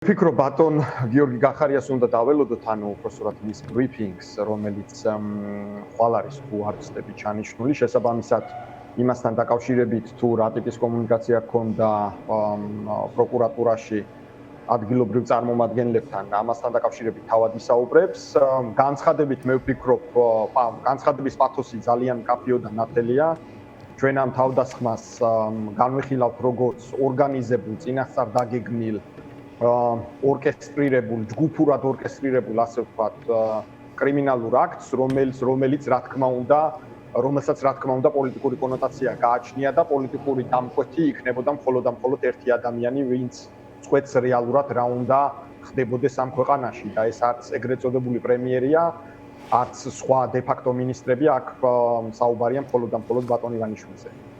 ვფიქრობ ბატონ გიორგი გახარიას უნდა დაველოდოთ ანუ უბრალოდ მის ბრიფინგს რომელიც ხვალ არის თუ არ ვწდები ჩანიშნული შესაბამისად იმასთან დაკავშირებით თუ რა ტიპის კომუნიკაცია ჰქონდა პროკურატურაში ადგილობრივ წარმომადგენლებთან ამასთან დაკავშირებით თავად ისაუბრებს განცხადებით მე ვფიქრობ განცხადების პათოსი ძალიან მკაფიო და ნათელია ჩვენ ამ თავდასხმას განვიხილავთ როგორც ორგანიზებულ წინასწარ დაგეგმილ ორკესტრირებულ, ჯგუფურად ორკესტრირებულ, ასე ვთქვათ, კრიმინალურ აქტს, რომელიც რა თქმა უნდა, რომელსაც რა თქმა უნდა პოლიტიკური კონოტაცია გააჩნია და პოლიტიკური დამკვეთი იქნებოდა მხოლოდ და მხოლოდ ერთი ადამიანი, ვინც წვეთს რეალურად რა უნდა ხდებოდეს ამ ქვეყანაში და ეს არც ეგრეთ წოდებული პრემიერია, არც სხვა დე ფაქტო მინისტრები, აქ საუბარია მხოლოდ და მხოლოდ ბატონ ივანიშვილზე.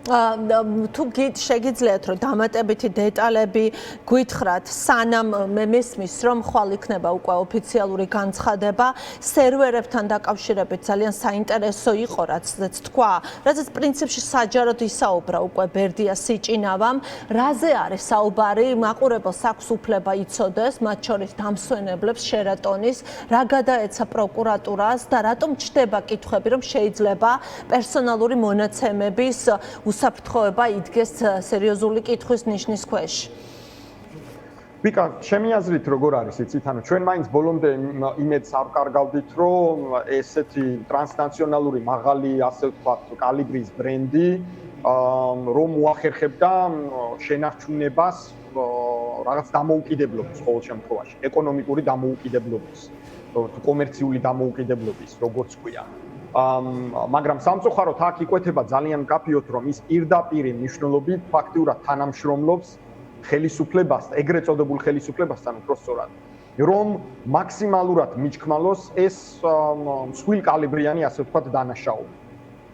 თუ შეგიძლიათ რომ დამატებითი დეტალები გითხრათ სანამ მე მესმის რომ ხვალ იქნება უკვე ოფიციალური განცხადება სერვერებთან დაკავშირებით ძალიან საინტერესო იყო რაც თქვა რაც პრინციპში საჯაროდ ისაუბრა უკვე ბერდია სიჭინავამ რაზე არის საუბარი მაყურებელს აქვს უფლება იცოდეს მათ შორის დამსვენებლებს შერატონის რა გადაეცა პროკურატურას და რატომ ჩდება კითხვები რომ შეიძლება პერსონალური მონაცემების უსაფრთხოება იდგეს სერიოზული კითხვის ნიშნის ქვეშ. ვიკა, ჩემი აზრით როგორ არის, იცით, ანუ ჩვენ მაინც ბოლომდე იმედს არ კარგავდით, რომ ესეთი ტრანსნაციონალური მაღალი, ასე ვთქვათ, კალიბრის ბრენდი, რომ უახერხებდა შენარჩუნებას რაღაც დამოუკიდებლობის ყოველ შემთხვევაში, ეკონომიკური დამოუკიდებლობის, კომერციული დამოუკიდებლობის, როგორც ქვია. მაგრამ სამწუხაროდ აქ იკვეთება ძალიან მკაფიოდ რომ ის პირდაპირი მნიშვნელობით ფაქტიურად თანამშრომლობს ხელისუფლებას, ეგრეთ წოდებულ ხელისუფლებასთან უბრალოდ რომ მაქსიმალურად მიჩქმალოს ეს მსხვილ კალიბრიანი ასე ვთქვათ დანაშაული.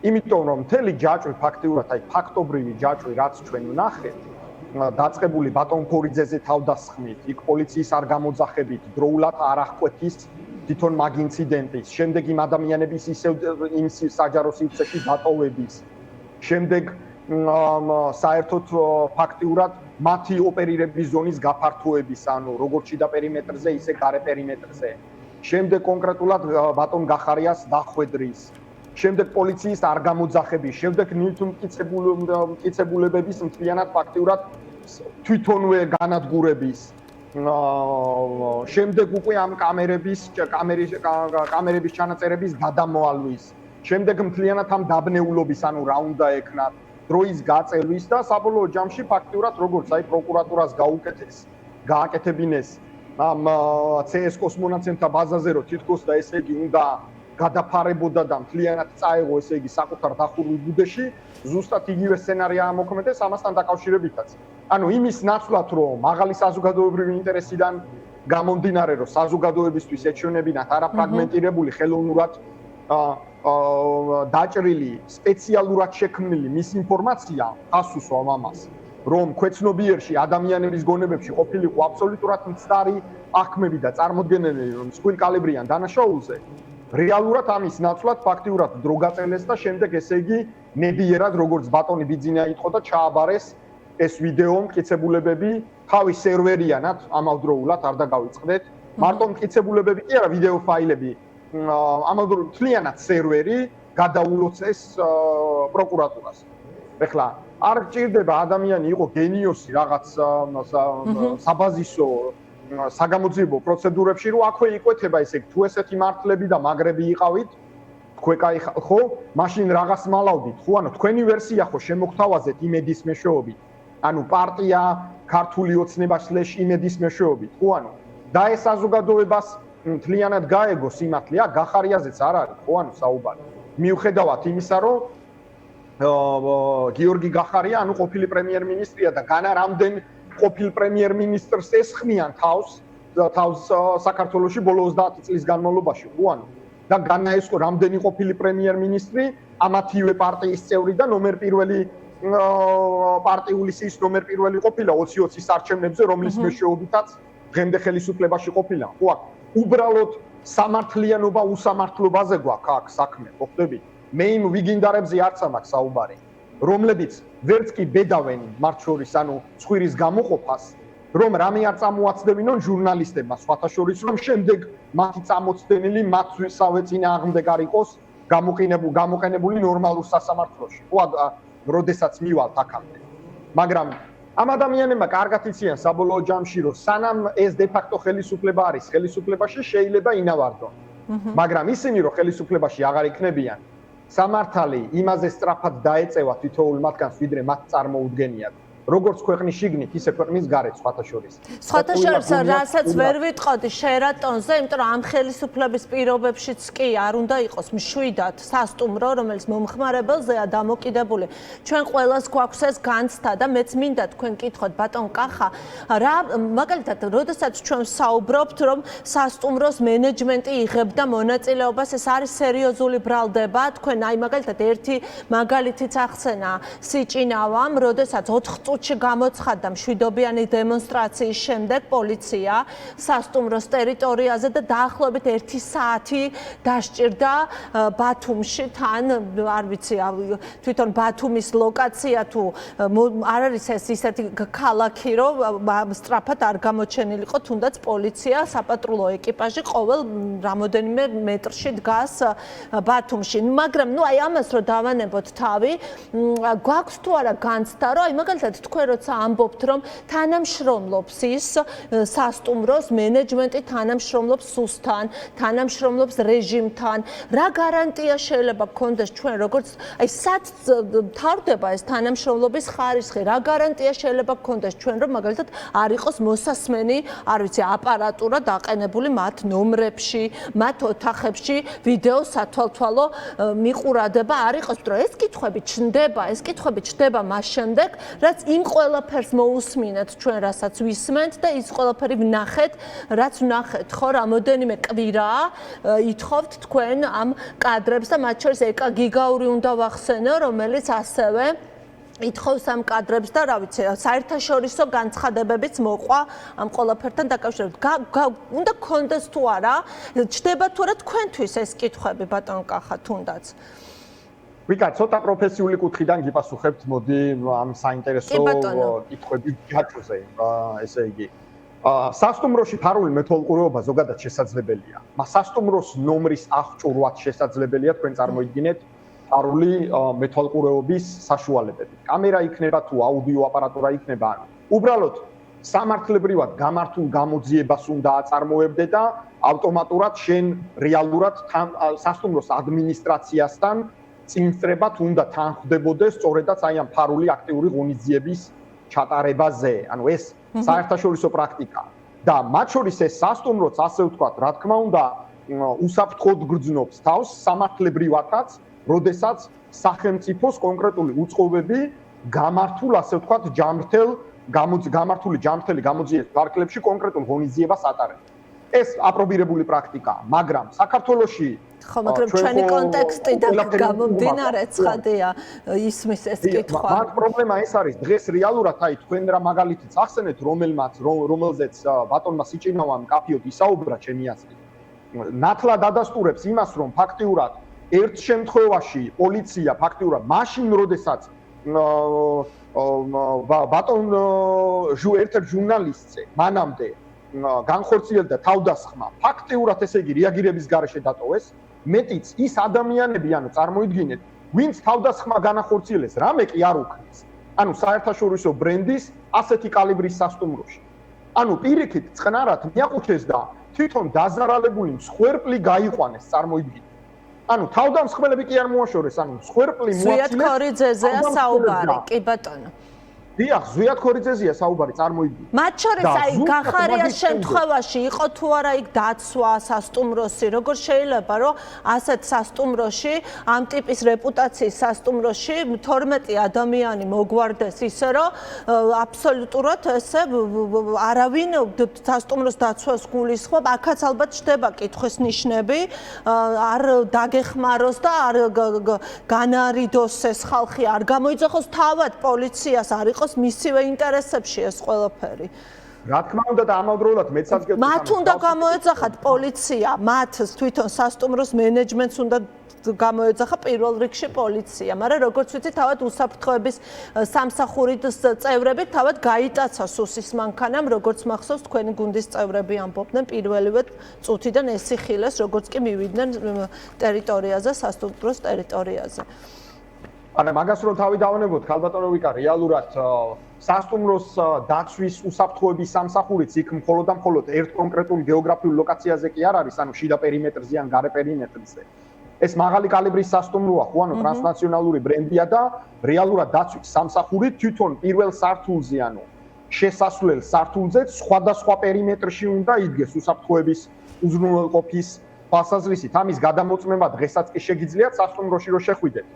იმიტომ რომ მთელი ჯაჭვი ფაქტიურად აი ფაქტობრივი ჯაჭვი რაც ჩვენ ვნახეთ დაწყებული ბატონ ქორიძეზე თავდასხმით, იქ პოლიციის არ გამოძახებით, დროულად არ აღკვეთის თვითონ მაგ ინციდენტის, შემდეგ იმ ადამიანების ისევ იმ საჯარო სივრცეში დატოვების, შემდეგ საერთოდ ფაქტიურად მათი ოპერირების ზონის გაფართოების, ანუ როგორც შიდა პერიმეტრზე, ისე გარე პერიმეტრზე. შემდეგ კონკრეტულად ბატონ გახარიას დახვედრის, შემდეგ პოლიციის არ გამოძახების, შემდეგ მტკიცებულებების მთლიანად ფაქტიურად თვითონვე განადგურების. შემდეგ უკვე ამ კამერების ჩანაწერების გადამოალვის, შემდეგ მთლიანად ამ დაბნეულობის, ანუ რა უნდა ეკნათ, დროის გაწელვის და საბოლოო ჯამში ფაქტიურად როგორც აი პროკურატურას გააკეთებინეს ამ CSKOS მონაცემთა ბაზაზე რომ თითქოს და ესე იგი უნდა გადაფარებოდა და მთლიანად წაეღო ესე იგი საკუთარ დახურულ ბუდეში, ზუსტად იგივე სცენარია მოქმედებს ამასთან დაკავშირებითაც. ანუ იმის ნაცვლად რომ მაღალი საზოგადოებრივი ინტერესიდან გამომდინარე რომ საზოგადოებისთვის ეჩვენებინათ არაფრაგმენტირებული ხელოვნურად დაჭრილი სპეციალურად შექმნილი მისინფორმაცია ასუსვამ ამას რომ ქვეცნობიერში ადამიანების გონებებში ყოფილიყო აბსოლუტურად მცდარი აღქმები და წარმოდგენები მსხვილ კალიბრიან დანაშაულზე რეალურად ამის ნაცვლად ფაქტიურად დრო გაწელეს და შემდეგ ესე იგი ნებიერად როგორც ბატონი ბიძინა იყო და ჩააბარეს ეს ვიდეო მტკიცებულებები თავის სერვერიანად ამავდროულად არ დაგავიწყდეთ მარტო მტკიცებულებები კი არა ვიდეო ფაილები ამავდროულად მთლიანად სერვერი გადაულოცეს პროკურატურას. ეხლა არ გჭირდება ადამიანი იყო გენიოსი რაღაც საბაზისო საგამოძიებო პროცედურებში რომ აქვე იკვეთება ესე თუ ესეთი მართლები და მაგრები იყავით თქვენ კაი ხო მაშინ რაღაც მალავდით ხო ანუ თქვენი ვერსია ხო შემოგთავაზეთ იმედის მეშვეობით ანუ პარტია ქართული ოცნება/იმედის მეშვეობით ხო ანუ და ეს საზოგადოებას მთლიანად გაეგო სიმართლე გახარიაზეც არ არის ხო ანუ საუბარი მიუხედავად იმისა რომ გიორგი გახარია ანუ ყოფილი პრემიერ-მინისტრია და განა რამდენ ყოფილ პრემიერ-მინისტრს ესხმიან თავს საქართველოში ბოლო 30 წლის განმავლობაში ხო ანუ და განა ეს რამდენი ყოფილი პრემიერ-მინისტრი ამათივე პარტიის წევრი და ნომერ პირველი პარტიული სიის ნომერ პირველი ყოფილა 2020-ის არჩევნებზე რომლის მეშვეობითაც დღემდე ხელისუფლებაში ყოფილა ხო უბრალოდ სამართლიანობა უსამართლობაზე გვაქვს აქ საქმე ხო ხდები მე იმ ვიგინდარებზე არც ამაქვს საუბარი რომლებიც ვერც კი ბედავენ მათ შორის ანუ ცხვირის გამოყოფას რომ რამე არ წამოაცდებინონ ჟურნალისტებმა, სხვათა შორის რომ შემდეგ მათი წამოწდენილი მათვისავე წინააღმდეგ არ იყოს გამოყენებული ნორმალურ სასამართლოში. როდესაც მივალთ აქამდე. მაგრამ ამ ადამიანებმა კარგად იციან საბოლოო ჯამში, რომ სანამ ეს დე-ფაქტო ხელისუფლება არის, ხელისუფლებაში შეიძლება ინავარდონ. მაგრამ ისინი რომ ხელისუფლებაში აღარ იქნებიან, სამართალი იმაზე სწრაფად დაეწევა თითოეულ მათგანს, ვიდრე მათ წარმოუდგენიათ. როგორც ქვეყნის შიგნით, ისე ქვეყნის გარეთ სხვათა შორის. სხვათა შორის, რასაც ვერ ვიტყოდი შერატონზე, იმიტომ რომ ამ ხელისუფლების პირობებშიც კი არ უნდა იყოს მშვიდად სასტუმრო, რომელიც მომხმარებელზეა დამოკიდებული. ჩვენ ყველას გვაქვს ეს განცდა და მეც მინდა თქვენ კითხოთ ბატონ კახა, რა მაგალითად, როდესაც ჩვენ საუბრობთ, რომ სასტუმროს მენეჯმენტი იღებდა მონაწილეობას, ეს არის სერიოზული ბრალდება. თქვენ აი მაგალითად ერთი მაგალითიც ახსენა სიჭინავამ, როდესაც 4 წუთში გამოცხადდა მშვიდობიანი დემონსტრაციის შემდეგ პოლიცია სასტუმროს ტერიტორიაზე და დაახლოებით 1 საათი დასჭირდა ბათუმში თან არ ვიცი თვითონ ბათუმის ლოკაცია თუ არ არის ეს ისეთი ქალაქი რომ სწრაფად არ გამოჩენილიყო თუნდაც პოლიცია საპატრულო ეკიპაჟი ყოველ რამოდენიმე მეტრში დგას ბათუმში მაგრამ ნუ აი ამას რომ დავანებოთ თავი გვაქვს თუ არა განცდა რომ აი მაგალითად თქვენ როცა ამბობთ რომ თანამშრომლობს ის სასტუმროს მენეჯმენტი თანამშრომლობს სუსთან თანამშრომლობს რეჟიმთან რა გარანტია შეიძლება გქონდეს ჩვენ როგორც აი სად თავდება ეს თანამშრომლობის ხარისხი რა გარანტია შეიძლება გქონდეს ჩვენ რომ მაგალითად არ იყოს მოსასმენი არ ვიცი აპარატურა დაყენებული მათ ნომრებში მათ ოთახებში ვიდეო სათვალთვალო მიყურადება არ იყოს რომ ეს კითხვები ჩნდება მას შემდეგ რაც იმ ყველაფერს მოусმინეთ ჩვენ რასაც ვისმენთ და ის ყველაფერი ვნახეთ რაც ვნახეთ ხო რამოდენიმე კვირა ითხოვთ თქვენ ამ კადრებს და მათ შორის ეკა გიგაური უნდა ვახსენო რომელიც ასევე ითხოვს ამ კადრებს და რა ვიცი საერთაშორისო განცხადებებიც მოყვა ამ ყველაფერთან დაკავშირებით უნდა გქონდეს თუ არა ჩდება თუ არა თქვენთვის ეს კითხვები ბატონ კახა თუნდაც ვიკა ცოტა პროფესიული კუთხიდან გიპასუხებთ მოდი ამ საინტერესო კითხვების ჯაჭვზე ესე იგი სასტუმროში ფარული მეთვალყურეობა ზოგადად შესაძლებელია მას სასტუმროს ნომრის აღჭურვაც შესაძლებელია თქვენ წარმოიდგინეთ ფარული მეთვალყურეობის საშუალებები კამერა იქნება თუ აუდიო აპარატურა იქნება უბრალოდ სამართლებრივად გამართულ გამოძიებას უნდა აწარმოებდე და ავტომატურად შენ რეალურად სასტუმროს ადმინისტრაციასთან წინსწრებად უნდა თანხმდებოდეს სწორედაც აი ამ ფარული აქტიური ღონისძიების ჩატარებაზე. ანუ ეს საერთაშორისო პრაქტიკაა. და მათ შორის ეს სასტუმროც ასე ვთქვათ, რა თქმა უნდა, უსაფრთხოდ გრძნობს თავს სამართლებრივადაც, როდესაც სახელმწიფოს კონკრეტული უწყობები გამართულ ასე ვთქვათ, გამართული ჯანმრთელი გამოძიების ვარკლებში კონკრეტულ ღონისძიებას ატარებს. ეს აპრობირებული პრაქტიკაა, მაგრამ საქართველოში ხო, მაგრამ ჩვენი კონტექსტიდან გამომდინარე ცხადია ისმის ეს კითხვა. მაგრამ პრობლემა ეს არის, დღეს რეალურად აი თქვენ რა მაგალითიც ახსენეთ, რომელზეც ბატონმა სიჭინავამ კაფიოდ ისაუბრა ჩემი აზრით. ნათლად ადასტურებს იმას, რომ ფაქტიურად ერთ შემთხვევაში პოლიცია ფაქტიურად მაშინ როდესაც ბატონ ერთ-ერთ ჟურნალისტზე მანამდე განხორციელდა თავდასხმა ფაქტიურად ესე იგი რეაგირების გარეშე დატოვეს მეტიც ის ადამიანები ანუ წარმოიდგინეთ ვინც თავდასხმა განახორციელეს რამე კი არ უქმნის ანუ საერთაშორისო ბრენდის ასეთი კალიბრის სასტუმროში ანუ პირიქით წყნარად მიაყუჩეს და თვითონ დაზარალებული მსხვერპლი გაიყვანეს წარმოიდგინეთ ანუ თავდამსხმელები კი არ მოაშორეს ანუ მსხვერპლი მოაწილეს ზვიად ქორიძეზეა საუბარი კი ბატონო დიახ, ზვიად ქორიძეზია საუბარი, წარმოიდგინე. მათ შორის აი გახარიას შემთხვევაში იყო თუ არა იქ დაცვა სასტუმროსი, როგორ შეიძლება რომ ასეთ სასტუმროში, ამ ტიპის რეპუტაციის სასტუმროში 12 ადამიანი მოგვარდეს ისე რომ აბსოლუტურად ესე არავინ სასტუმროს დაცვას გულისხმობ, აქაც ალბათ ჩდება კითხვის ნიშნები, არ დაგეხმაროს და არ განარიდოს ეს ხალხი, არ გამოიძახოს თავად პოლიციას არ იყოს მისივე ინტერესებში ეს ყველაფერი. რა თქმა უნდა და ამავდროულად მეცაც გეტყვით მათ უნდა გამოეძახათ პოლიცია, მათ თვითონ სასტუმროს მენეჯმენტს უნდა გამოეძახა პირველ რიგში პოლიცია, მაგრამ როგორც ვიცი, თავად უსაფრთხოების სამსახურის წევრები თავად გაიტაცა სუსის მანქანამ, როგორც მახსოვს, თქვენი გუნდის წევრები ამბობდნენ პირველივე წუთიდან ესიხილეს, როგორც კი მივიდნენ ტერიტორიაზე, სასტუმროს ტერიტორიაზე. ანუ მაგას რომ თავი დავანებოთ, ხალბატონო ვიკა, რეალურად სასტუმროს დაცვის უსაფრთხოების სამსახურიც იქ მხოლოდ და მხოლოდ ერთ კონკრეტულ გეოგრაფიულ ლოკაციაზე კი არ არის, ანუ შიდა პერიმეტრზე ან გარე პერიმეტრზე. ეს მაღალი კალიბრის სასტუმროა, ხო, ანუ ტრანსნაციონალური ბრენდია და რეალურად დაცვის სამსახური თვითონ პირველ სართულზე, ანუ შესასვლელ სართულზე სხვადასხვა პერიმეტრში უნდა იდგეს უსაფრთხოების უზრუნველყოფის თვალსაზრისით. ამის გადამოწმება დღესაც კი შეგიძლიათ სასტუმროში რომ შეხვიდეთ.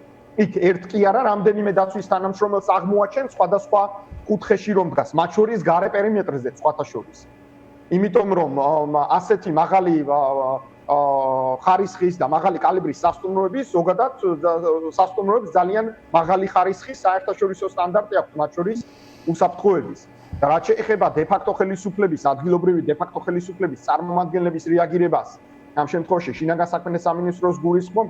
იქ ერთ კი არა, რამდენიმე დაცვის თანამშრომელს აღმოაჩენთ სხვადასხვა კუთხეში რომ დგას, მათ შორის გარე პერიმეტრზე სხვათა შორის. იმიტომ რომ ასეთი მაღალი ხარისხის და მაღალი კალიბრის სასტუმროების ზოგადად სასტუმროებს ძალიან მაღალი ხარისხის საერთაშორისო სტანდარტი აქვს, მათ შორის უსაფრთხოების. და რაც შეეხება დე-ფაქტო ხელისუფლების, ადგილობრივი დე-ფაქტო ხელისუფლების წარმომადგენლების რეაგირებას, ამ შემთხვევაში შინაგან საქმეთა სამინისტროს გულისხმობ,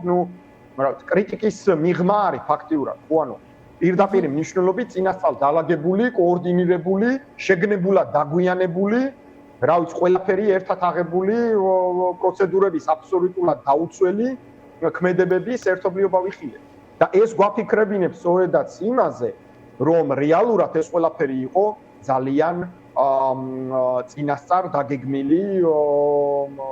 კრიტიკის მიღმა არის ფაქტიურად, ხო, ანუ პირდაპირ მნიშვნელობით წინასწარ დალაგებული, კოორდინირებული, შეგნებულად დაგვიანებული, რა ვიცი, ყველაფერი ერთად აღებული პროცედურების აბსოლუტურად დაუცველი ქმედებების ერთობლიობა ვიხილეთ. და ეს გვაფიქრებინებს სწორედაც იმაზე, რომ რეალურად ეს ყველაფერი იყო ძალიან წინასწარ დაგეგმილი,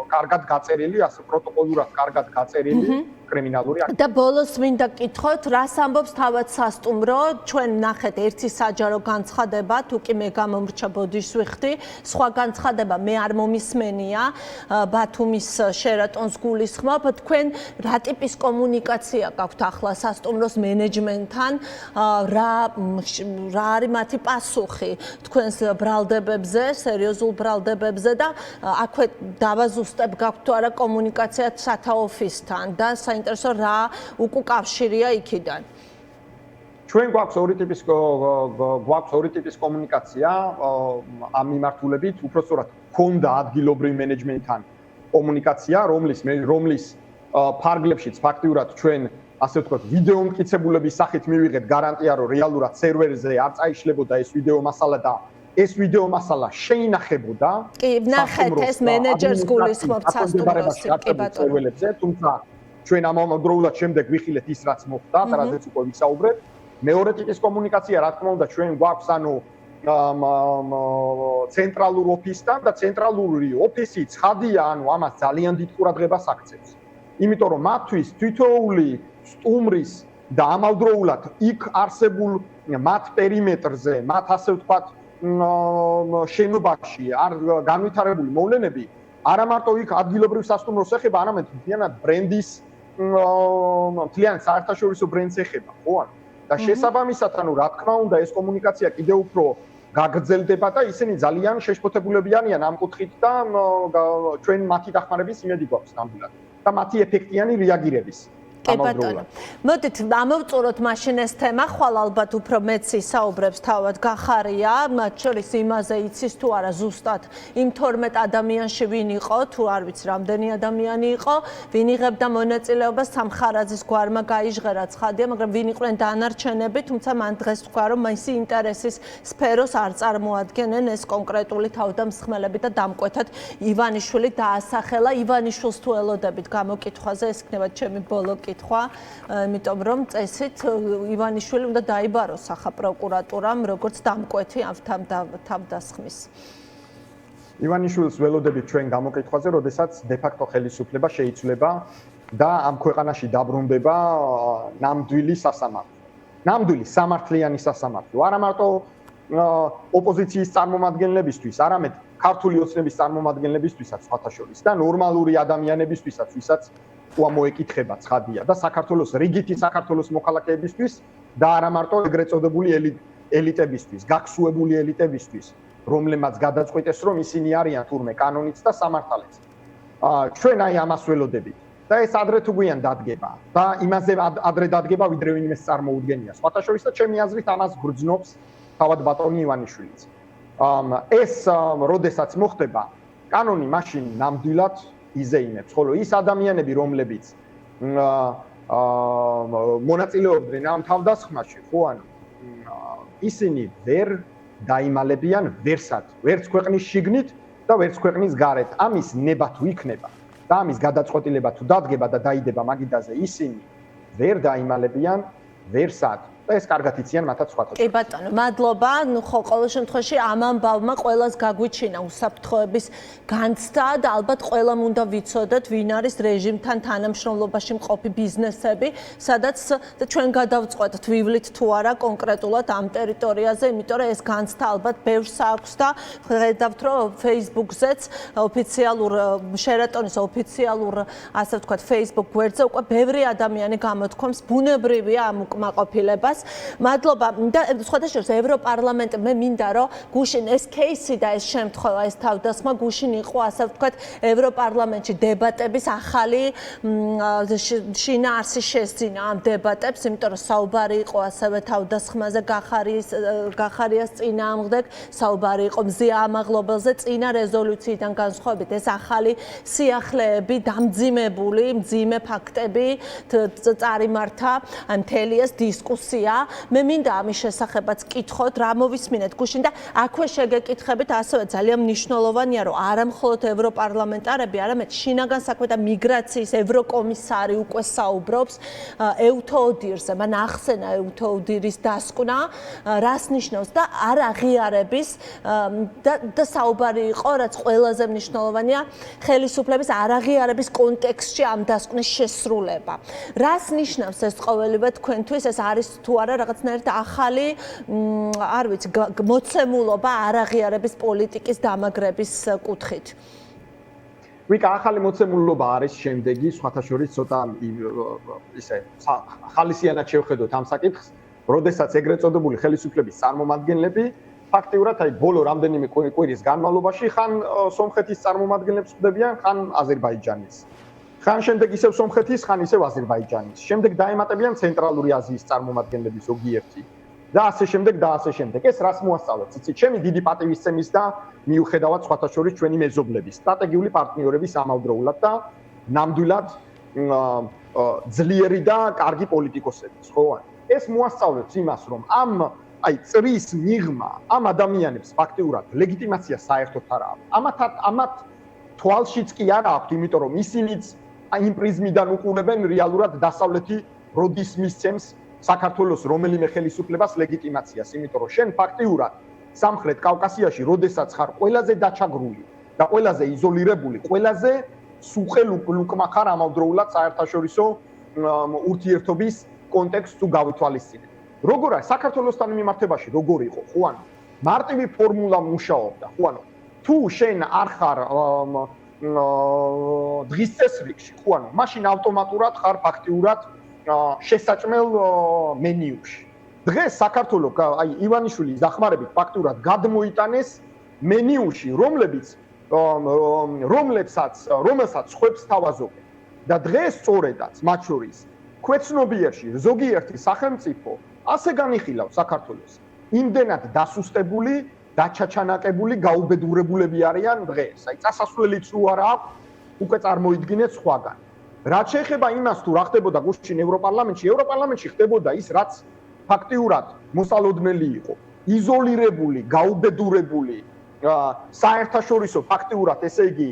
კარგად გაწერილი, ასე პროტოკოლურად კარგად გაწერილი კრიმინალური აქტი. და ბოლოს მინდა გკითხოთ, რას ამბობს თავად სასტუმრო? ჩვენ ნახეთ ერთი საჯარო განცხადება, თუ კი მე გამომრჩა ბოდიშს ვიხდი, სხვა განცხადება მე არ მომისმენია, ბათუმის შერატონს გულისხმობ. თქვენ რა ტიპის კომუნიკაცია გაქვთ ახლა სასტუმროს მენეჯმენტთან? რა არის მათი პასუხი თქვენს ბრალდებებზე, სერიოზულ ბრალდებებზე და აქვე დავაზუსტებ გაქვთ თუ არა კომუნიკაცია სათა ოფისთან და საინტერესო რა უკავშირია იქიდან. ჩვენ გვაქვს ორი ტიპის კომუნიკაცია ამ მიმართულებით, უпростоრად ქონდა ადგილობრივ მენეჯმენტთან კომუნიკაცია, რომლის ფარგლებშიც ფაქტიურად ჩვენ ასე ვთქვათ, ვიდეო მტკიცებულების სახით მივიღეთ გარანტია, რომ რეალურად სერვერზე არ წაიშლებოდა ეს ვიდეო მასალა და ეს ვიდეო მასალა შეინახებოდა. კი, ნახეთ ეს მენეჯერს გულისხმობთ სასტუმროს, კი ბატონო. თუმცა ჩვენ ამავდროულად შემდეგ ვიხილეთ ის რაც მოხდა და რაზეც უკვე ვისაუბრეთ. მეორე ტიპის კომუნიკაცია, რა თქმა უნდა, ჩვენ გვაქვს ანუ ცენტრალურ ოფისთან და ცენტრალური ოფისი ცხადია, ანუ ამას ძალიან დიდ ყურადღებას აქცევს. იმიტომ რომ მათთვის თითოეული სტუმრის და ამავდროულად იქ არსებულ მათ პერიმეტრზე, მათ ასე ვთქვათ, შენობაში არ განვითარებული მოვლენები არა მარტო იქ ადგილობრივ სასტუმროს ეხება, არამედ მთლიანად ბრენდის მთლიანად საერთაშორისო ბრენდს ეხება, ხო ანუ? და შესაბამისად, ანუ რა თქმა უნდა, ეს კომუნიკაცია კიდევ უფრო გაგრძელდება და ისინი ძალიან შეშფოთებულები არიან ამ კუთხით და ჩვენ მათი დახმარების იმედი გვაქვს ნამდვილად და მათი ეფექტიანი რეაგირების. კი ბატონო. მოდით ამოვწუროთ მაშინ ეს თემა, ხვალ ალბათ უფრო მეც ისაუბრებს თავად გახარია, მათ შორის იმაზე იცის თუ არა ზუსტად იმ 12 ადამიანში ვინ იყო, თუ არ ვიცი რამდენი ადამიანი იყო, ვინ იღებდა მონაწილეობას სამხარაძის გვარმა გაიჟღერა ცხადია, მაგრამ ვინ იყვნენ დანარჩენები, თუმცა მან დღეს თქვა, რომ მისი ინტერესის სფეროს არ წარმოადგენენ ეს კონკრეტული თავდამსხმელები და დამკვეთად ივანიშვილი დაასახელა. ივანიშვილს თუ ელოდებით გამოკითხვაზე, ეს იქნება ჩემი ბოლო კითხვა, იმიტომ რომ წესით ივანიშვილი უნდა დაიბაროს ახლა პროკურატურამ როგორც დამკვეთი ამ თავდასხმის. ივანიშვილს ველოდებით ჩვენ გამოკითხვაზე, როდესაც დე-ფაქტო ხელისუფლება შეიცვლება და ამ ქვეყანაში დაბრუნდება ნამდვილი სასამართლო. ნამდვილი სამართლიანი სასამართლო. არა მარტო ოპოზიციის წარმომადგენლებისთვის, არამედ ქართული ოცნების წარმომადგენლებისთვისაც სხვათა შორის და ნორმალური ადამიანებისთვისაც, ვისაც მოეკითხება ცხადია და საქართველოს რიგითი საქართველოს მოქალაქეებისთვის და არა მარტო ეგრეთ წოდებული ელიტებისთვის, გაქსუებული ელიტებისთვის, რომლებმაც გადაწყვიტეს, რომ ისინი არიან თურმე კანონიც და სამართალიც. ჩვენ აი ამას ველოდებით და ეს ადრე თუ გვიან დადგება და იმაზე ადრე დადგება, ვიდრე ვინმეს წარმოუდგენია. სხვათა შორის და ჩემი აზრით ამას გრძნობს თავად ბატონი ივანიშვილიც. ეს როდესაც მოხდება, კანონი მაშინ ნამდვილად იზეიმებს, ხოლო ის ადამიანები, რომლებიც მონაწილეობდნენ ამ თავდასხმაში, ხო ანუ ისინი ვერ დაიმალებიან ვერსად, ვერც ქვეყნის შიგნით და ვერც ქვეყნის გარეთ. ამის ნება თუ იქნება და ამის გადაწყვეტილება თუ დადგება და დაიდება მაგიდაზე, ისინი ვერ დაიმალებიან ვერსად. და ეს კარგად იციან მათაც სხვათა. კი ბატონო, მადლობა. ნუ ხო ყოველ შემთხვევაში ამ ამბავმა ყველას გაგვიჩინა უსაფრთხოების განცდა და ალბათ ყველამ უნდა ვიცოდეთ, ვინ არის რეჟიმთან თანამშრომლობაში მყოფი ბიზნესები, სადაც ჩვენ გადავწყვეტთ ვივლით თუ არა კონკრეტულად ამ ტერიტორიაზე, იმიტომ რომ ეს განცდა ალბათ ბევრს აქვს და ხედავთ, რომ Facebook-ზეც ოფიციალურ შერატონის ოფიციალურ, ასე ვთქვათ, Facebook გვერდზე უკვე ბევრი ადამიანი გამოთქვამს ბუნებრივია ამ უკმაყოფილებას. მადლობა და სხვათა შორის ევროპარლამენტი მე მინდა რომ გუშინ ეს кейსი და ეს შემთხვევა ეს თავდასხმა გუშინ იყო ასე ვთქვათ ევროპარლამენტში დებატების ახალი შინაარსი შესძინა ამ დებატებს იმიტომ რომ საუბარი იყო ასევე თავდასხმაზე გახარიას წინააღმდეგ საუბარი იყო მზია ამაღლობელზე წინა რეზოლუციიდან განსხვავებით ეს ახალი სიახლეები დამძიმებული მძიმე ფაქტები წარიმართა მთელი ეს დისკუსია მე მინდა ამის შესახებაც კითხოთ, რა მოვისმინეთ გუშინ და აქვე შეგეკითხებით ასევე ძალიან მნიშვნელოვანია, რომ არა მხოლოდ ევროპარლამენტარები, არამედ შინაგან საქმეთა მიგრაციის ევროკომისარი უკვე საუბრობს ეუთოოდირზე, მან ახსენა ეუთოოდირის დასკვნა, რას ნიშნავს და არ აღიარების და საუბარი იყო, რაც ყველაზე მნიშვნელოვანია, ხელისუფლების არ აღიარების კონტექსტში ამ დასკვნის შესრულება. რას ნიშნავს ეს ყოველივე თქვენთვის, ეს არის თუ არა რაღაცნაირად ახალი, არ ვიცი, მოცემულობა არ აღიარების პოლიტიკის დამაგრების კუთხით. ვიკა ახალი მოცემულობა არის შემდეგი, სხვათა შორის ცოტა ისე ხალისიანად შევხედოთ ამ საკითხს, როდესაც ეგრეთ წოდებული ხელისუფლების წარმომადგენლები ფაქტიურად აი ბოლო რამდენიმე კვირის განმავლობაში ხან სომხეთის წარმომადგენლებს ხვდებიან, ხან აზერბაიჯანის. ხან შემდეგ ისევ სომხეთის, ხან ისევ აზერბაიჯანის. შემდეგ დაემატებიან ცენტრალური აზიის წარმომადგენლები ზოგიერთი. და ასე შემდეგ და ასე შემდეგ. ეს რას მოასწავლებს? იცით, ჩემი დიდი პატივისცემის და მიუხედავად სხვათა შორის ჩვენი მეზობლების, სტრატეგიული პარტნიორების ამავდროულად და ნამდვილად ძლიერი და კარგი პოლიტიკოსების, ხო? ეს მოასწავლებს იმას, რომ ამ აი წრის მიღმა ამ ადამიანებს ფაქტიურად ლეგიტიმაცია საერთოდ არ აქვს. ამათ თვალშიც კი არ აქვს, იმიტომ რომ ისინიც იმ პრიზმიდან უყურებენ რეალურად დასავლეთი როდის მისცემს საქართველოს რომელიმე ხელისუფლებას ლეგიტიმაციას, იმიტომ რომ შენ ფაქტიურად სამხრეთ კავკასიაში, როდესაც ხარ ყველაზე დაჩაგრული და ყველაზე იზოლირებული, ყველაზე სუხელ უკმახარ ამავდროულად საერთაშორისო ურთიერთობის კონტექსტს თუ გავითვალისწინებ. როგორ არის საქართველოსთან მიმართებაში, როგორ იყო, ხო ანუ მარტივი ფორმულა მუშაობდა, ხო ანუ თუ შენ არ ხარ დღის წესრიგში, ხო ანუ მაშინ ავტომატურად ხარ ფაქტიურად შესაჭმელ მენიუში. დღეს საქართველოს აი ივანიშვილის დახმარებით ფაქტურად გადმოიტანეს მენიუში, რომელსაც ხვებს თავაზობენ. და დღეს სწორედაც მათ შორის ქვეცნობიერში ზოგიერთი სახელმწიფო ასე განიხილავს საქართველოს. იმდენად დასუსტებული, დაჩაჩანაკებული, გაუბედურებულები არიან დღეს. აი წასასვლელიც რო არ აქვს, უკვე წარმოიდგინეთ სხვაგან. რაც შეეხება იმას თუ რა ხდებოდა გუშინ ევროპარლამენტში ხდებოდა ის, რაც ფაქტიურად მოსალოდნელი იყო. იზოლირებული, გაუბედურებული, საერთაშორისო ფაქტიურად, ესე იგი,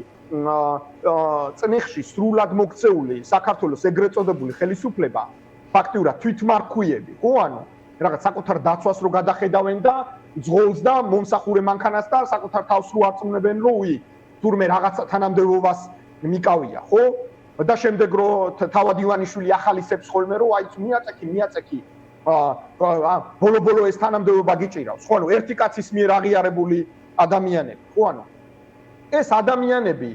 წნეხში სრულად მოქცეული საქართველოს ეგრეთ წოდებული ხელისუფლება, ფაქტიურად თვითმარქვიები, ხო ანუ რაღაც საკუთარ დაცვას რო გადახედავენ და ძღოლს და მომსახურე მანქანას და საკუთარ თავს რო აწმუნებენ, რომ თურმე რაღაცა თანამდებობას მიკავია, ხო? და შემდეგ რო თავად ივანიშვილი ახალისებს ხოლმე რომ აი მიაწექი ბოლო ეს თანამდებობა გიჭირავს ხო ანუ ერთი კაცის მიერ აღიარებული ადამიანები ხო ანუ ეს ადამიანები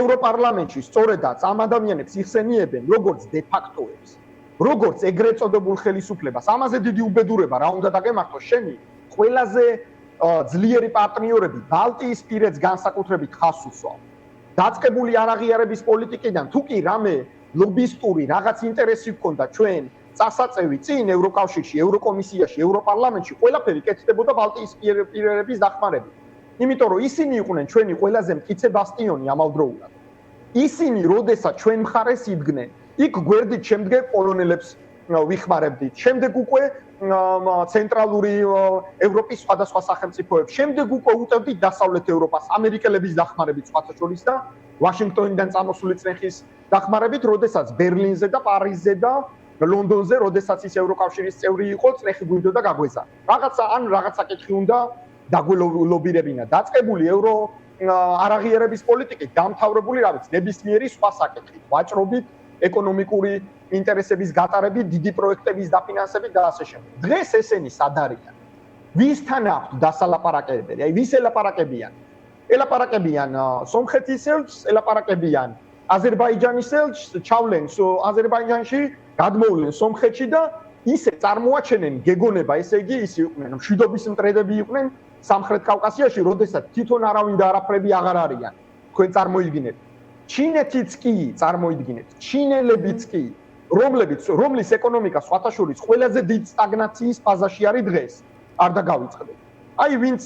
ევროპარლამენტში სწორედაც ამ ადამიანებს იხსენიებენ როგორც დე ფაქტოებს როგორც ეგრეთ წოდებულ ხელისუფლებას ამაზე დიდი უბედურება რა უნდა დაგემართოს შენი ყველაზე ძლიერი პარტნიორები ბალტიისპირეთს განსაკუთრებით ხაზს უსვამს დაწყებული არაღიარების პოლიტიკიდან თუ კი რამე ლობისტური რაღაც ინტერესი გქონდა ჩვენ წასაწევი წინ ევროკავშირში, ევროკომისიაში, ევროპარლამენტში ყველაფერი კეთდებოდა ბალტიის პირების დახმარებით. იმიტომ რომ ისინი იყვნენ ჩვენი ყველაზე მტკიცე ბასტიონი ამავდროულად. ისინი, როდესაც ჩვენ მხარეს იდგნენ, იქ გვერდით შემდგარ პოლონელებს ვიხმარებდით. შემდეგ უკვე ცენტრალური ევროპის სხვადასხვა სახელმწიფოებს. შემდეგ უკვე უტევდით დასავლეთ ევროპას, ამერიკელების დახმარებით სხვათა შორის და ვაშინგტონიდან წამოსული წნეხის დახმარებით, როდესაც ბერლინზე და პარიზზე და ლონდონზე, როდესაც ის ევროკავშირის წევრი იყო, წნეხი გვინდოდა გაგვეზა. რაღაცა კითხი უნდა დაგველობირებინა. დაწყებული ევრო არაღიარების პოლიტიკით დამთავრებული რაღაც ნებისმიერი სხვა საკითხით, ვაჭრობით, ეკონომიკური ინტერესების გატარებით, დიდი პროექტების დაფინანსებით და ასე შემდეგ. დღეს ესენი სად არიან? ვისთან აქვთ დასალაპარაკებელი? აი ვის ელაპარაკებიან? ელაპარაკებიან სომხეთის ელჩს, ელაპარაკებიან აზერბაიჯანის ელჩს, ჩავლენ აზერბაიჯანში, გადმოვლენ სომხეთში და ისე წარმოაჩენენ გეგონება, ესე იგი ის იყვნენ მშვიდობის მტრედები იყვნენ სამხრეთ კავკასიაში, როდესაც თვითონ არავინ და არაფრები აღარ არიან. თქვენ წარმოიდგინეთ. ჩინეთიც კი წარმოიდგინეთ, ჩინელებიც კი, რომლის ეკონომიკა სხვათა შორის ყველაზე დიდ სტაგნაციის ფაზაში არის დღეს, არ დაგავიწყდეთ. აი ვინც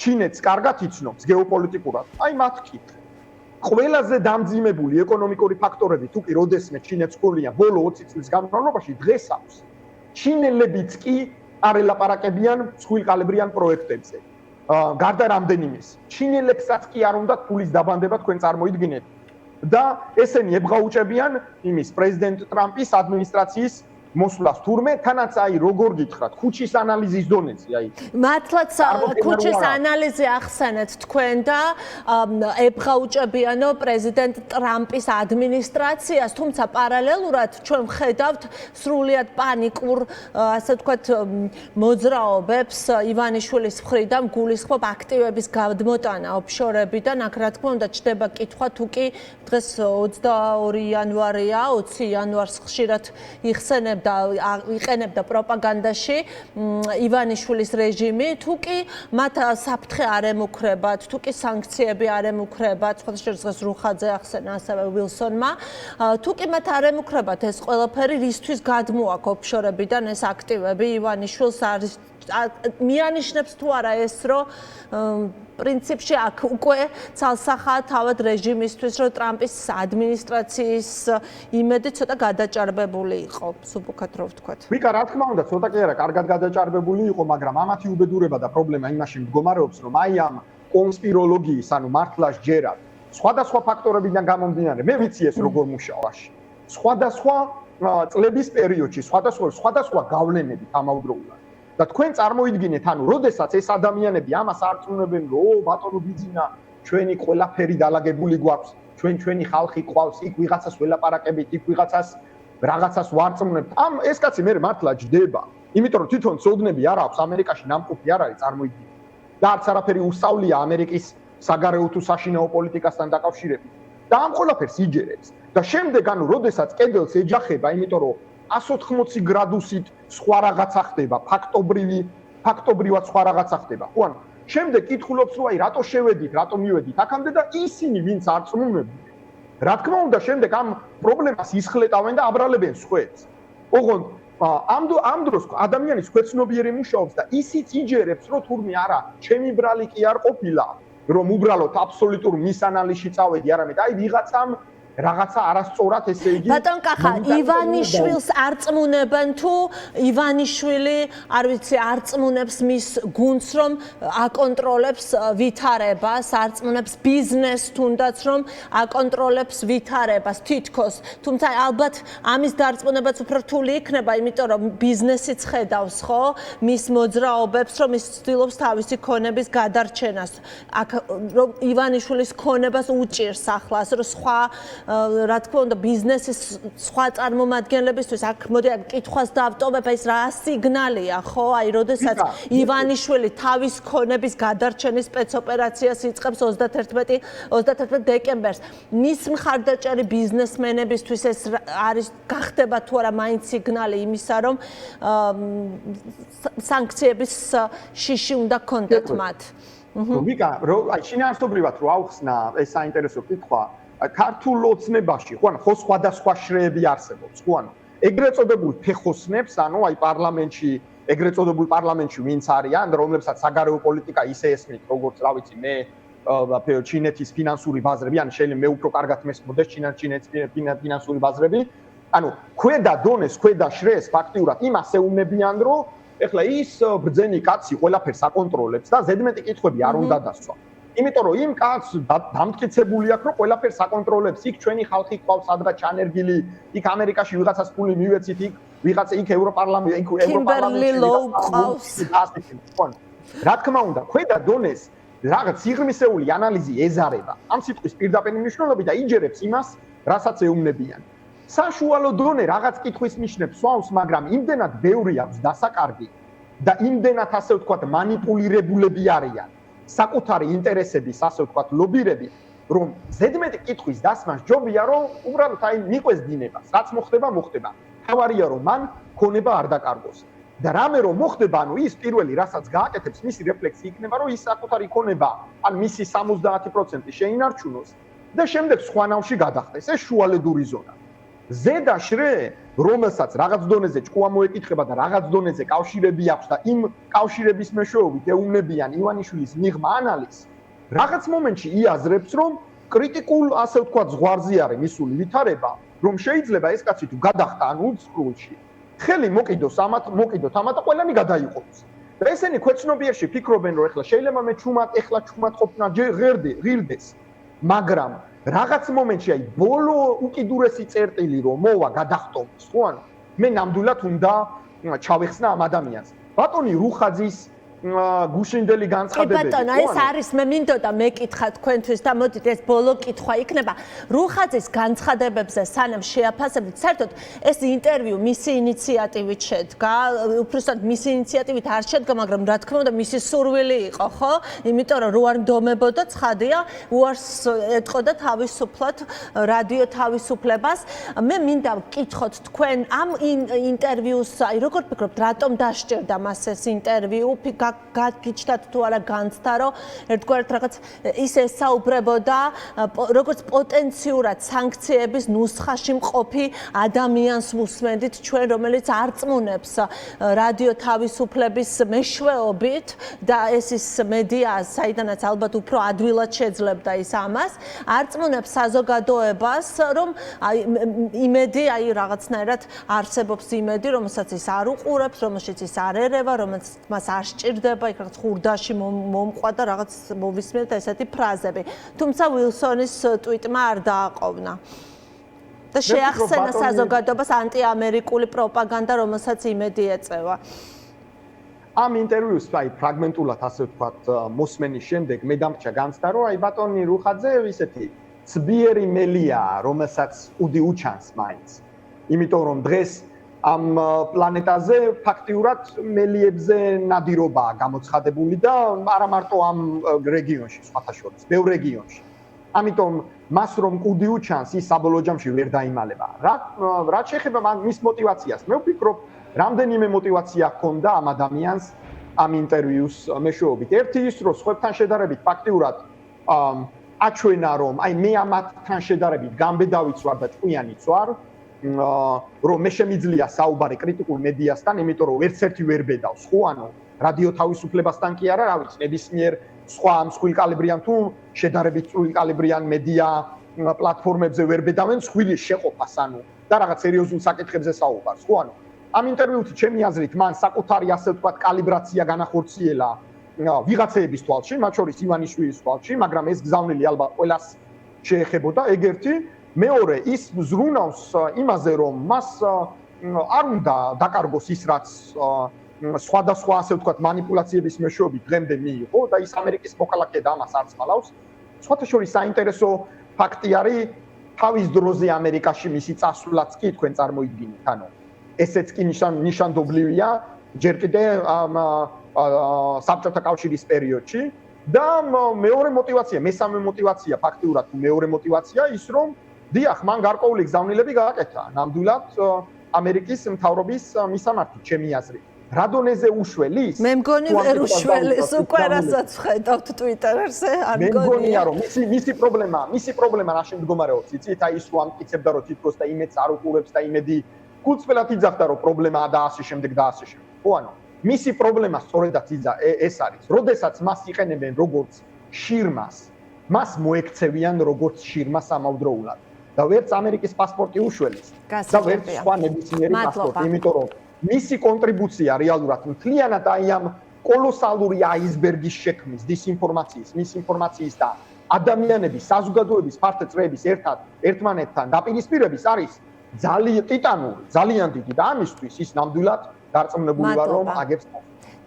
ჩინეთს კარგად იცნობს გეოპოლიტიკურად, აი მათ კითხე. ყველაზე დამძიმებული ეკონომიკური ფაქტორები თუ კი როდესმე ჩინეთს ჰქონია ბოლო 20 წლის განმავლობაში დღეს აქვს. ჩინელებიც კი არ ელაპარაკებიან მსხვილკალებრიან პროექტებზე. გარდა რამდენიმეს, ჩინელებსაც კი არ უნდა ფულის დაბანდება თქვენ წარმოიდგინეთ. და ესენი ებღაუჭებიან იმის პრეზიდენტ ტრამპის ადმინისტრაციის მოსვლას თურმე, თანაც აი როგორ გითხრათ, ქუჩის ანალიზის დონეზე, აი. მართლაც ქუჩის ანალიზი ახსენეთ თქვენ და ებღაუჭებიანო პრეზიდენტ ტრამპის ადმინისტრაციას, თუმცა პარალელურად ჩვენ ვხედავთ სრულიად პანიკურ, ასე ვთქვათ, მოძრაობებს ივანიშვილის მხრიდან გულისხმობ აქტივების გადმოტანა ოფშორებიდან, აქ რა თქმა უნდა ჩდება კითხვა თუ კი დღეს 22 იანვარია, 20 იანვარს ხშირად იხსენებთ და იყენებდა პროპაგანდაში ივანიშვილის რეჟიმი, თუ კი მათ საფრთხე არ ემუქრებათ, თუ კი სანქციები არ ემუქრებათ, შესაძლოა რუხაძე ახსენა ასევე ვილსონმა, თუ კი მათ არ ემუქრებათ ეს ყველაფერი, რისთვის გადმოაქვს ოფშორებიდან ეს აქტივები ივანიშვილს არის მიანიშნებს თუ არა ეს, რომ პრინციპში აქ უკვე ცალსახაა თავად რეჟიმისთვის, რომ ტრამპის ადმინისტრაციის იმედი ცოტა გადაჭარბებული იყო, სუბუქად რო ვთქვათ. ვიკა, რა თქმა უნდა, ცოტა კი არა, კარგად გადაჭარბებული იყო, მაგრამ ამათი უბედურება და პრობლემა იმაში მდგომარეობს, რომ აი ამ კონსპიროლოგიის, ანუ მართლა სჯერად, სხვადასხვა ფაქტორებიდან გამომდინარე, მე ვიცი ეს როგორ მუშაობს. სხვადასხვა წლების პერიოდში, სხვადასხვა გავლენებით ამავდროულად. და თქვენ წარმოიდგინეთ, ანუ როდესაც ეს ადამიანები ამას არწმუნებენ, რომ ბატონო ბიძინა, ჩვენი ყველაფერი დალაგებული გვაქვს, ჩვენი ხალხი ყავს, იქ ვიღაცას ველაპარაკებით, იქ ვიღაცას რაღაცას ვარწმუნებთ. ეს კაცი მე მართლა ჯდება, იმიტომ რომ თვითონ ცოდნები არ აქვს, ამერიკაში ნამყოფი არ არის, წარმოიდგინეთ. და არც არაფერი უსწავლია ამერიკის საგარეო თუ საშინაო პოლიტიკასთან დაკავშირებით. და ამ ყველაფერს იჯერებს. და შემდეგ, ანუ როდესაც კედელს ეჯახება, იმიტომ რომ 180 გრადუსით სხვა რაღაცა ხდება, ფაქტობრივად სხვა რაღაცა ხდება. ხო, ანუ შემდეგ კითხულობს, რომ აი რატო შევედით, რატო მივედით აქამდე და ისინი, ვინც არწმუნებდნენ, რა თქმა უნდა, შემდეგ ამ პრობლემას ისხლეტავენ და აბრალებენ სხვებს. ოღონდ ამ დროს ადამიანის ქვეცნობიერი მუშაობს და ისიც იჯერებს, რომ თურმე არა, ჩემი ბრალი კი არ ყოფილა, რომ უბრალოდ აბსოლუტურ მისანალიზში წავედი, არამედ აი ვიღაცამ რაღაცა არასწორად, ესე იგი. ბატონ კახა, ივანიშვილს არწმუნებენ თუ ივანიშვილი, არ ვიცი, არწმუნებს მის გუნდს, რომ აკონტროლებს ვითარებას, არწმუნებს ბიზნესს თუნდაც, რომ აკონტროლებს ვითარებას თითქოს. თუმცა ალბათ ამის დარწმუნებაც უფრო რთული იქნება, იმიტომ რომ ბიზნესიც ხედავს, ხო, მის მოძრაობებს, რომ ის ცდილობს თავისი ქონების გადარჩენას. აქ რომ ივანიშვილის ქონებას უჭირს ახლა, ასე რომ სხვა რა თქმა უნდა ბიზნესის სხვა წარმომადგენლებისთვის აქ მოდი კითხვას დავტოვებ, ეს რა სიგნალია, ხო? აი, როდესაც ივანიშვილი თავის ქონების გადარჩენის სპეცოპერაციას იწყებს 31 დეკემბერს, მის მხარდაჭერი ბიზნესმენებისთვის ეს არის გახდება თუ არა მაინც სიგნალი იმისა, რომ სანქციების შიში უნდა გქონდეთ მათ. ვიკა, აი, შინაარსობრივად რო ავხსნა ეს საინტერესო კითხვა, ქართულ ოცნებაში, ხო, ანუ ხო სხვადასხვა შრეები არსებობს, ხო, ანუ ეგრეთ წოდებულ ფეხოსნებს, ანუ აი პარლამენტში, ეგრეთ წოდებულ პარლამენტში ვინც არიან, რომლებსაც საგარეო პოლიტიკა ისე ესმით, როგორც რა ვიცი მე ჩინეთის ფინანსური ბაზრები, ან შეიძლება მე უფრო კარგად მესმოდეს ჩინეთის ფინანსური ბაზრები. ანუ ქვედა დონეს, ქვედა შრეს ფაქტიურად იმას ეუბნებიან, რომ ეხლა ის ბრძენი კაცი ყველაფერს აკონტროლებს და ზედმეტი კითხვები არ უნდა დასვა. იმიტომ რომ იმ კაცს დამტკიცებული აქვს, რომ ყველაფერს აკონტროლებს, იქ ჩვენი ხალხი ყავს სადღაც ჩანერგილი, იქ ამერიკაში ვიღაცას ფული მივეცით, იქ ვიღაცა იქ ევროპარლამენტში რა თქმა უნდა, ქვედა დონეს რაღაც სიღრმისეული ანალიზი ეზარება ამ სიტყვის პირდაპირ მნიშვნელობით და იჯერებს იმას, რასაც ეუბნებიან. საშუალო დონე რაღაც კითხვის ნიშნებს სვავს, მაგრამ იმდენად ბევრი აქვს დასაკარგი და იმდენად ასე ვთქვათ მანიპულირებულები არიან საკუთარი ინტერესების ასე ვთქვათ ლობირები, რომ ზედმეტი კითხვის დასმა ჯობია, რომ უბრალოდ აი მიყვეს დინებას, რაც მოხდება, მოხდება. თავარია რომ მან ქონება არ დაკარგოს. და რამე რომ მოხდება, ანუ ის პირველი რასაც გააკეთებს, მისი რეფლექსი იქნება, რომ ის საკუთარი ქონება, ან მისი 70% შეინარჩუნოს და შემდეგ სხვანავში გადახდეს. ეს შუალედური ზონა. ზედა შრე, რომელსაც რაღაც დონეზე ჭკუა მოეკითხება და რაღაც დონეზე კავშირები აქვს და იმ კავშირების მეშვეობით ეუბნებიან ივანიშვილის მიღმა ანალიზს, რაღაც მომენტში იაზრებს, რომ კრიტიკულ, ასე ვთქვათ, ზღვარზე არის მისული ვითარება, რომ შეიძლება ეს კაცი თუ გადახტა ან უცხრულში, ხელი მოკიდოს ამათ და ყველანი გადაიყვანოს. და ესენი ქვეცნობიერში ფიქრობენ, რომ ეხლა შეიძლება მე ჩუმად ყოფნა ღირდეს, მაგრამ რაღაც მომენტში აი ბოლო უკიდურესი წერტილი რომ მოვა გადახტომს, ხო ანუ მე ნამდვილად უნდა ჩავეხსნა ამ ადამიანს. ბატონი რუხაძის გუშინდელი განცხადებები. ბატონო, ეს არის მე მინდოდა მეკითხა თქვენთვის და მოდით ეს ბოლო კითხვა იქნება. რუხაძის განცხადებებზე სანამ შეაფასებით, საერთოდ ეს ინტერვიუ მისი ინიციატივით შედგა, უბრალოდ მისი ინიციატივით არ შედგა, მაგრამ რა თქმა უნდა მისი სურვილი იყო, ხო? იმიტომ რომ რო არ ნდომებოდა ცხადია, უარს ეთყოდა თავისუფლად რადიო თავისუფლებას. მე მინდა ვკითხოთ თქვენ ამ ინტერვიუს, აი როგორ ფიქრობთ, რატომ დასჭირდა მას ეს ინტერვიუ? გაგიჩნდათ თუ არა განცდა, რომ ერთგვარად რაღაც ის ესაუბრებოდა როგორც პოტენციურად სანქციების ნუსხაში მყოფი ადამიანს ვუსმენდით ჩვენ, რომელიც არწმუნებს რადიო თავისუფლების მეშვეობით და ეს ის მედია, საიდანაც ალბათ უფრო ადვილად შეძლებდა ის ამას, არწმუნებს საზოგადოებას, რომ იმედი, აი რაღაცნაირად არსებობს იმედი, რომელსაც ის არ უყურებს, რომელშიც ის არ ერევა, რომელიც მას არ სჭირდება, იქ რაღაც ხურდაში მომყვა და რაღაც მოვისმენთ ესეთი ფრაზები. თუმცა ვილსონის ტვიტმა არ დააყოვნა. და შეახსენა საზოგადოებას ანტიამერიკული პროპაგანდა, რომელსაც იმედი ეწევა. ამ ინტერვიუს აი ფრაგმენტულად ასე ვთქვათ მოსმენის შემდეგ მე დამრჩა განცდა, რომ აი ბატონი რუხაძე ისეთი ცბიერი მელია, რომელსაც უდი უჩანს მაინც. იმიტომ რომ დღეს ამ პლანეტაზე ფაქტიურად მელიებზე ნადირობაა გამოცხადებული და არა მარტო ამ რეგიონში, სხვათა შორის, ბევრ რეგიონში. ამიტომ მას რომ კუდი უჩანს, ის საბოლოო ჯამში ვერ დაიმალება. რაც შეეხება მის мотиваციას, მე ვფიქრობ, რამდენიმე мотиваცია ჰქონდა ამ ადამიანს ამ ინტერვიუს მეშვეობით. ერთი ის, რომ სხვებთან შედარებით ფაქტიურად აჩვენა, რომ აი მე ამათთან შედარებით გამბედავიცვარ და ჭკვიანიც ვარ. რომ მე შემიძლია საუბარი კრიტიკულ მედიასთან, იმიტომ რომ ერთ-ერთი ვერ ბედავს, ხო, ანუ რადიო თავისუფლებასთან კი არა, რა ვიცი, ნებისმიერ სხვა მსხვილკალიბრიან თუ შედარებით მსხვილკალიბრიან მედია პლატფორმებზე ვერ ბედავენ სხვილი შეყოფას, ანუ და რაღაც სერიოზულ საკითხებზე საუბარს, ხო, ანუ ამ ინტერვიუში ჩემი აზრით მან საკუთარი ასე ვთქვათ კალიბრაცია განახორციელა ვიღაცეების თვალში, მათ შორის ივანიშვილის თვალში, მაგრამ ეს გზავნილი ალბათ ყველას შეეხებოდა, ეგერთი მეორე ის ზრუნავს იმაზე, რომ მას არ უნდა დაკარგოს ის, რაც სხვადასხვა ასე ვთქვათ манипуляციების მეშვეობით დღემდე მიიღო და ის ამერიკის მოქალაქე და ამას არ წყალავს. სხვათა შორის საინტერესო ფაქტი არის თავის დროზე ამერიკაში მისი წასვლაც კი თქვენ წარმოიდგინეთ, ანუ ესეც კი ნიშანდობლივია ჯერ კიდე საბჭოთა კავშირის პერიოდში და მეორე мотиваცია, მესამე мотиваცია ფაქტიურად მეორე мотиваცია ის, რომ დიახ, მან გარკვეული გზავნილები გააკეთა, ნამდვილად ამერიკის მთავრობის მისამართით, ჩემი აზრით. რა დონეზე უშველის? მე მგონი ვერ უშველის უკვე რასაც ხედავთ ტვიტერზე, არ მგონია. მე მგონია, რომ მისი პრობლემა რა შემდგომარეობს, იცით, აი ის რომ ამტკიცებდა, რომ თითქოს და იმედს არ უყურებს და იმედი გულწრფელად იძახდა რომ პრობლემაა და ასე შემდეგ და ასე შემდეგ. ხო ანუ მისი პრობლემა სწორედაც ეს არის. როდესაც მას იყენებენ როგორც შირმას, მას მოექცევიან როგორც შირმას ამავდროულად. და ვერც ამერიკის პასპორტი უშველის და ვერც სხვა ნებისმიერი პასპორტი, იმიტომ რომ მისი კონტრიბუცია რეალურად მთლიანად აი ამ კოლოსალური აისბერგის შექმნის, დისინფორმაციის, მისინფორმაციის და ადამიანების საზოგადოების ფართო წრეების ერთმანეთთან დაპირისპირების არის ძალიან ტიტანური, ძალიან დიდი და ამისთვის ის ნამდვილად დარწმუნებული ვარ რომ აგებს